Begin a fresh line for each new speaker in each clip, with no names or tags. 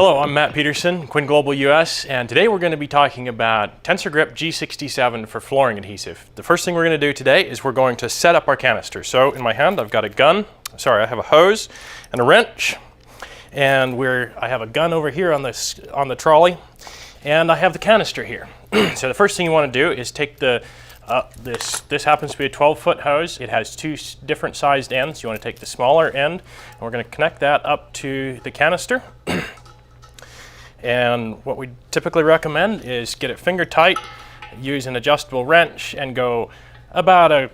Hello, I'm Matt Peterson, Quinn Global US, and today we're going to be talking about TensorGrip G67 for flooring adhesive. The first thing we're going to do today is we're going to set up our canister. So in my hand I've got I have a hose and a wrench, and I have a gun over here on the trolley, and I have the canister here. So the first thing you want to do is take this happens to be a 12-foot hose. It has two different sized ends. You want to take the smaller end, and we're going to connect that up to the canister. And what we typically recommend is get it finger tight, use an adjustable wrench, and go about an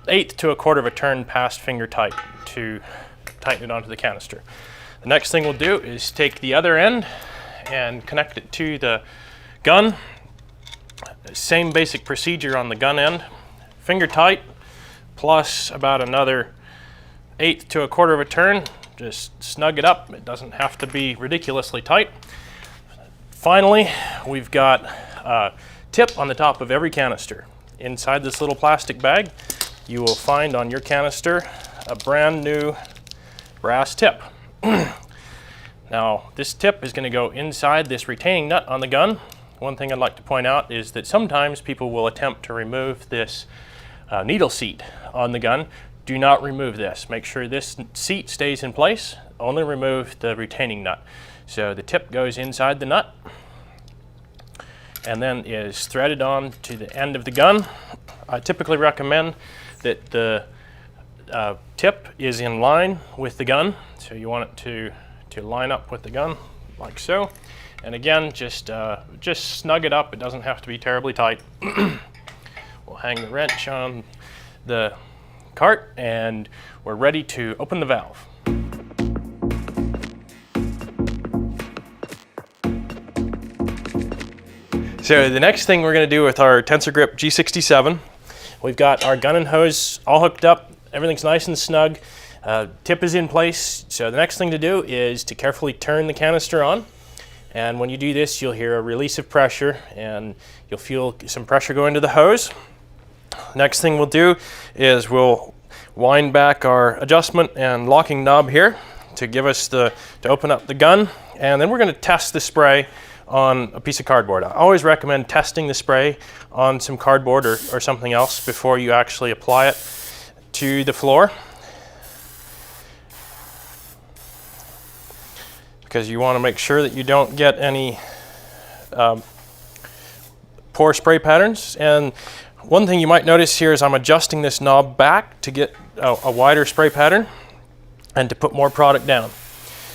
1/8 to 1/4 of a turn past finger tight to tighten it onto the canister. The next thing we'll do is take the other end and connect it to the gun. Same basic procedure on the gun end. Finger tight plus about another 1/8 to 1/4 of a turn. Just snug it up. It doesn't have to be ridiculously tight. Finally, we've got a tip on the top of every canister. Inside this little plastic bag, you will find on your canister a brand new brass tip. Now, this tip is going to go inside this retaining nut on the gun. One thing I'd like to point out is that sometimes people will attempt to remove this needle seat on the gun. Do not remove this. Make sure this seat stays in place. Only remove the retaining nut. So the tip goes inside the nut and then is threaded on to the end of the gun. I typically recommend that the tip is in line with the gun. So you want it to line up with the gun like so. And again, just snug it up. It doesn't have to be terribly tight. We'll hang the wrench on the cart and we're ready to open the valve. So the next thing we're going to do with our TensorGrip G67, we've got our gun and hose all hooked up. Everything's nice and snug. Tip is in place. So the next thing to do is to carefully turn the canister on. And when you do this, you'll hear a release of pressure and you'll feel some pressure go into the hose. Next thing we'll do is we'll wind back our adjustment and locking knob here to give us to open up the gun. And then we're going to test the spray on a piece of cardboard. I always recommend testing the spray on some cardboard or something else before you actually apply it to the floor, because you want to make sure that you don't get any poor spray patterns. And one thing you might notice here is I'm adjusting this knob back to get a wider spray pattern and to put more product down.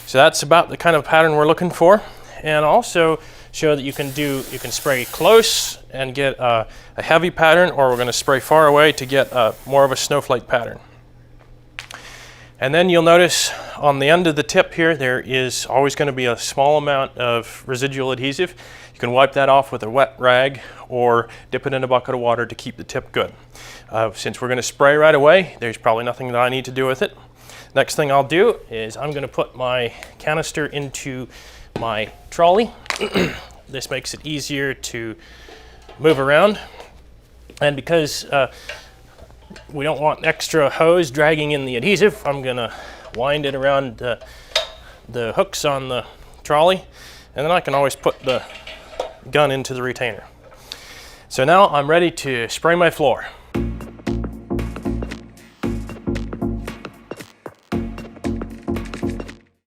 So that's about the kind of pattern we're looking for. And also show that you can spray close and get a heavy pattern, or we're going to spray far away to get more of a snowflake pattern. And then you'll notice on the end of the tip here, there is always going to be a small amount of residual adhesive. You can wipe that off with a wet rag or dip it in a bucket of water to keep the tip good. Since we're going to spray right away, there's probably nothing that I need to do with it. Next thing I'll do is I'm going to put my canister into my trolley. This makes it easier to move around, and because we don't want extra hose dragging in the adhesive, I'm gonna wind it around the hooks on the trolley, and then I can always put the gun into the retainer. So now I'm ready to spray my floor.